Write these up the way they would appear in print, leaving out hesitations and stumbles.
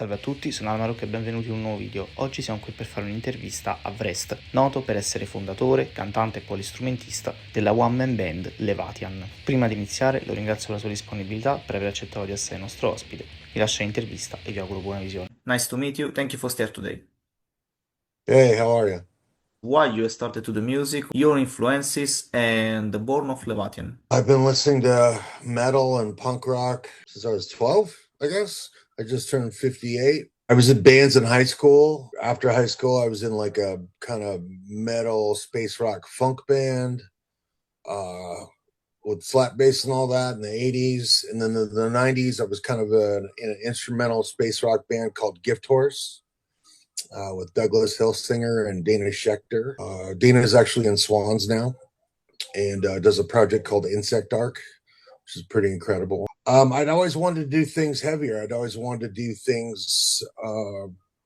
Salve a tutti, sono Almarok e benvenuti in un nuovo video. Oggi siamo qui per fare un'intervista a Wrest, noto per essere fondatore, cantante e polistrumentista della one-man band Leviathan. Prima di iniziare lo ringrazio per la sua disponibilità per aver accettato di essere nostro ospite. Vi lascio l'intervista e vi auguro buona visione. Nice to meet you, thank you for staying today. Hey, how are you? Why you started to do music, your influences and the born of Leviathan. I've been listening to metal and punk rock since I was 12, I guess. I just turned 58. I was in bands in high school. After high school, I was in like a kind of metal space rock funk band uh, with slap bass and all that in the 80s. And then in the 90s, I was kind of in an instrumental space rock band called Gift Horse. With Douglas Hillsinger and Dana Schechter. Dana is actually in Swans now and does a project called Insect Arc, which is pretty incredible. I'd always wanted to do things heavier. I'd always wanted to do things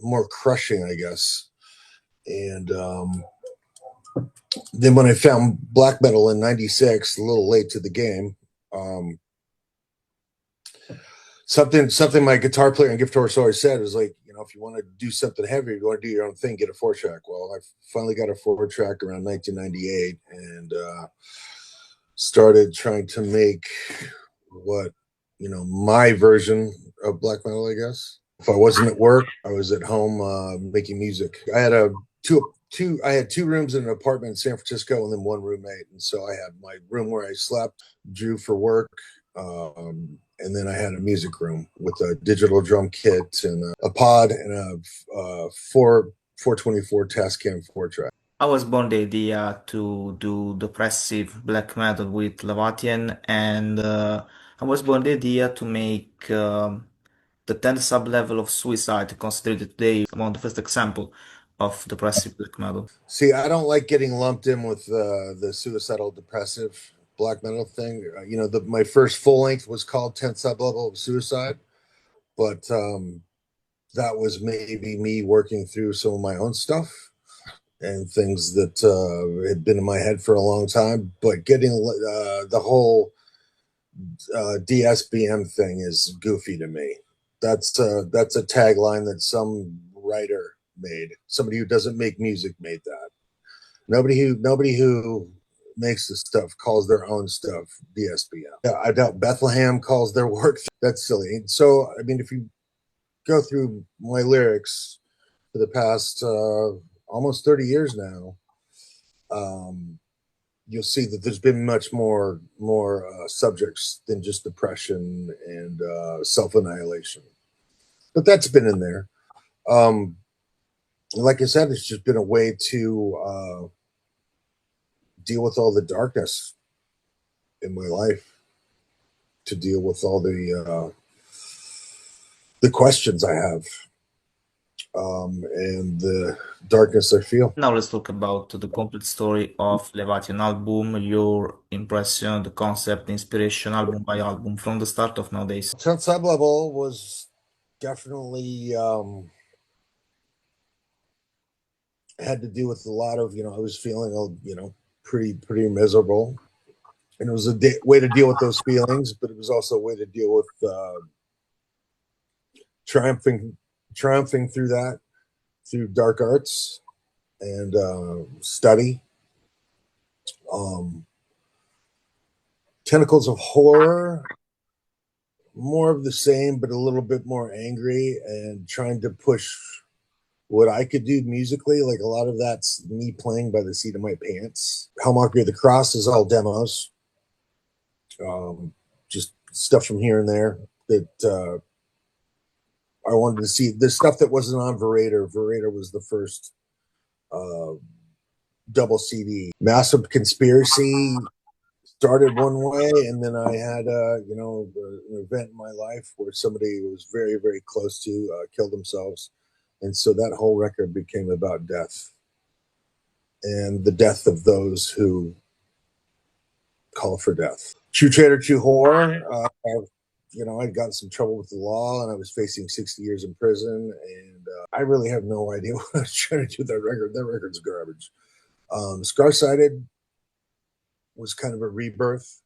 more crushing, I guess. And then when I found black metal in '96, a little late to the game, something my guitar player and Gift Horse always said was like, if you want to do something heavier, you want to do your own thing, get a 4-track. Well, I finally got a 4-track around 1998 and started trying to make what, my version of black metal, I guess. If I wasn't at work, I was at home making music. I had I had two rooms in an apartment in San Francisco and then one roommate. And so I had my room where I slept, drew for work, and then I had a music room with a digital drum kit and a pod and a 424 Tascam 4-track. I was born the idea to do depressive black metal with Leviathan, and I was born the idea to make the 10th sub-level of suicide, considered today one of the first example of depressive black metal. See, I don't like getting lumped in with the suicidal depressive black metal thing. My first full length was called 10th Sub-Level of Suicide, but that was maybe me working through some of my own stuff and things that had been in my head for a long time. But getting the whole DSBM thing is goofy to me. That's a tagline that some writer made. Somebody who doesn't make music made that. Nobody who makes the stuff calls their own stuff DSBM. Yeah, I doubt Bethlehem calls their work. That's silly. So I mean, if you go through my lyrics for the past almost 30 years now, you'll see that there's been much more subjects than just depression and self-annihilation. But that's been in there. Like I said, it's just been a way to deal with all the darkness in my life, to deal with all the questions I have, and the darkness I feel. Now let's talk about the complete story of Leviathan album, your impression, the concept, inspiration, album by album, from the start of nowadays. 10th Sub-Level was definitely had to do with a lot of, I was feeling, pretty miserable. And it was a way to deal with those feelings, but it was also a way to deal with triumphing through that, through dark arts and study. Tentacles of Horror, more of the same, but a little bit more angry and trying to push what I could do musically. Like a lot of that's me playing by the seat of my pants. Hellmockery of the Cross is all demos. Just stuff from here and there that I wanted to see. The stuff that wasn't on Verator. Verator was the first double CD. Massive Conspiracy started one way, and then I had an event in my life where somebody who was very, very close to killed themselves, and so that whole record became about death and the death of those who call for death. True Trader, True Horror. I'd gotten some trouble with the law, and I was facing 60 years in prison, and I really have no idea what I was trying to do with that record. That record's garbage. Scar-Sided was kind of a rebirth.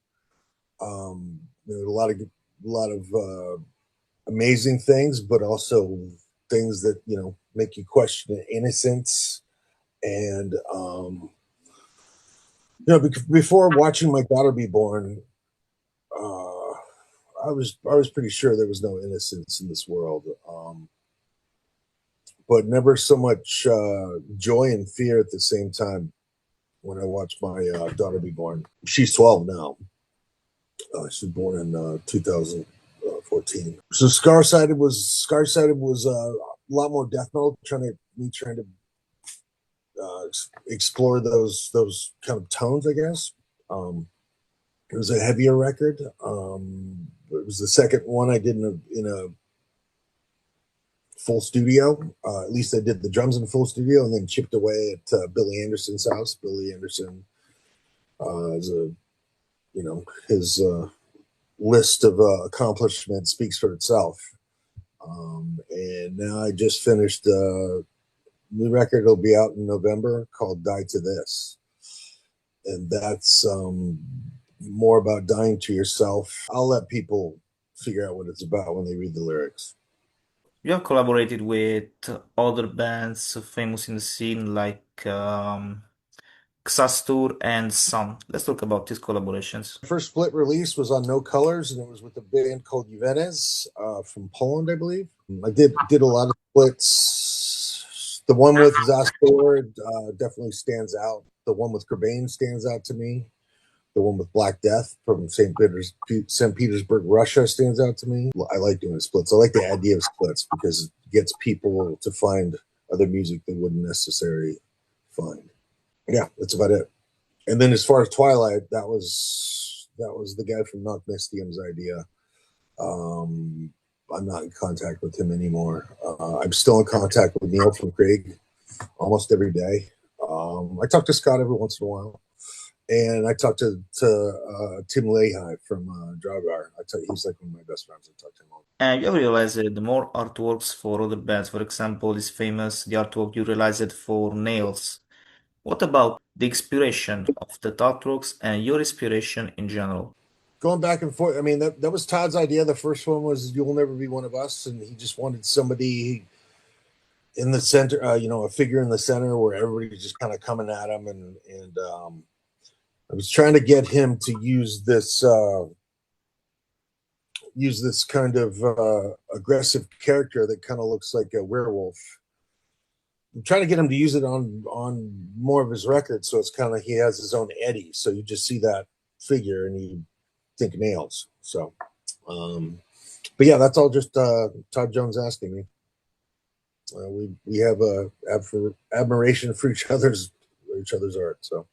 A lot of amazing things, but also things that, make you question innocence. And, before watching my daughter be born, uh, I was pretty sure there was no innocence in this world. But never so much joy and fear at the same time when I watched my daughter be born. She's 12 now. She was born in 2014. So Scar-Sided was a lot more death metal, trying to explore those kind of tones, I guess. It was a heavier record. It was the second one I did in a full studio. At least I did the drums in full studio, and then chipped away at Billy Anderson's house. Billy Anderson is his list of accomplishments speaks for itself. And now I just finished a new record. It'll be out in November called "Die to This," and that's more about dying to yourself. I'll let people figure out what it's about when they read the lyrics. You have collaborated with other bands famous in the scene like Xastur and Sun. Let's talk about these collaborations. The first split release was on No Colors, and it was with a band called Juvenes from Poland, I believe. I did a lot of splits. The one with Zastor definitely stands out. The one with Cobain stands out to me. The one with Black Death from St. Petersburg, Russia stands out to me. I like doing splits. I like the idea of splits because it gets people to find other music they wouldn't necessarily find. Yeah, that's about it. And then as far as Twilight, that was the guy from Knock Mystium's idea. I'm not in contact with him anymore. I'm still in contact with Neil from Krieg almost every day. I talk to Scott every once in a while. And I talked to Tim Lehi from Draugar. He's like one of my best friends. I talk to him all. And you have realized more artworks for other bands. For example, this famous the artwork you realized for Nails. What about the inspiration of the artworks and your inspiration in general? Going back and forth. I mean, that was Todd's idea. The first one was "You'll Never Be One of Us," and he just wanted somebody in the center, a figure in the center where everybody's just kind of coming at him, and I was trying to get him to use this kind of aggressive character that kind of looks like a werewolf. I'm trying to get him to use it on more of his records, so it's kind of he has his own Eddie. So you just see that figure and you think Nails. So, but yeah, that's all just Todd Jones asking me. We have a admiration for each other's art. So.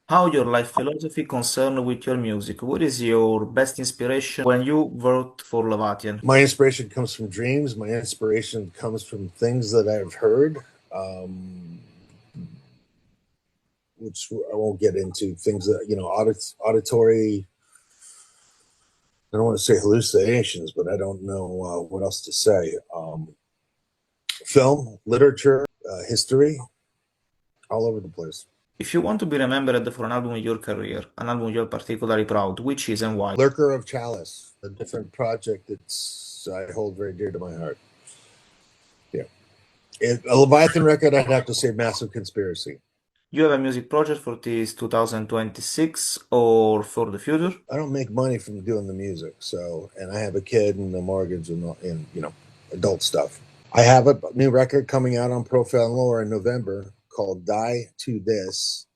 How your life philosophy concerned with your music? What is your best inspiration when you worked for Leviathan? My inspiration comes from dreams. My inspiration comes from things that I've heard, which I won't get into. Things that auditory. I don't want to say hallucinations, but I don't know what else to say. Film, literature, history, all over the place. If you want to be remembered for an album in your career, an album you're particularly proud, which is and why? Lurker of Chalice, a different project that's I hold very dear to my heart. Yeah. A Leviathan record, I'd have to say Massive Conspiracy. You have a music project for this 2026 or for the future? I don't make money from doing the music, and I have a kid and a mortgage and adult stuff. I have a new record coming out on Profile and Lore in November called "Die to This."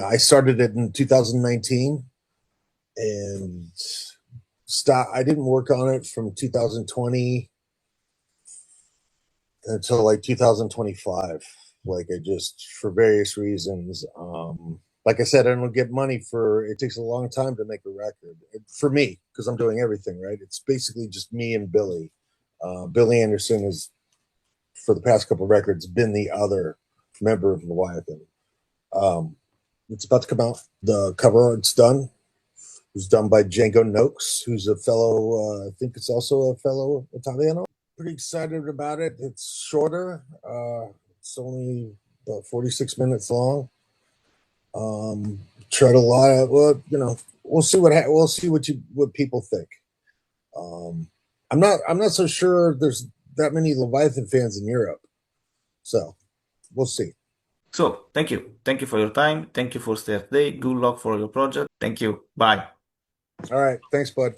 I started it in 2019 and I didn't work on it from 2020 until like 2025. Like I just, for various reasons, like I said, I don't get money it takes a long time to make a record for me because I'm doing everything, right? It's basically just me and Billy. Billy Anderson has, for the past couple of records, been the other member of Leviathan. It's about to come out. The cover art's done. It was done by Django Noakes, who's a fellow, I think it's also a fellow Italiano. Pretty excited about it. It's shorter. It's only about 46 minutes long. Tried a lot of, we'll see what people think. I'm not so sure there's that many Leviathan fans in Europe, so we'll see. So, thank you. Thank you for your time. Thank you for staying today. Good luck for your project. Thank you. Bye. All right, thanks, bud.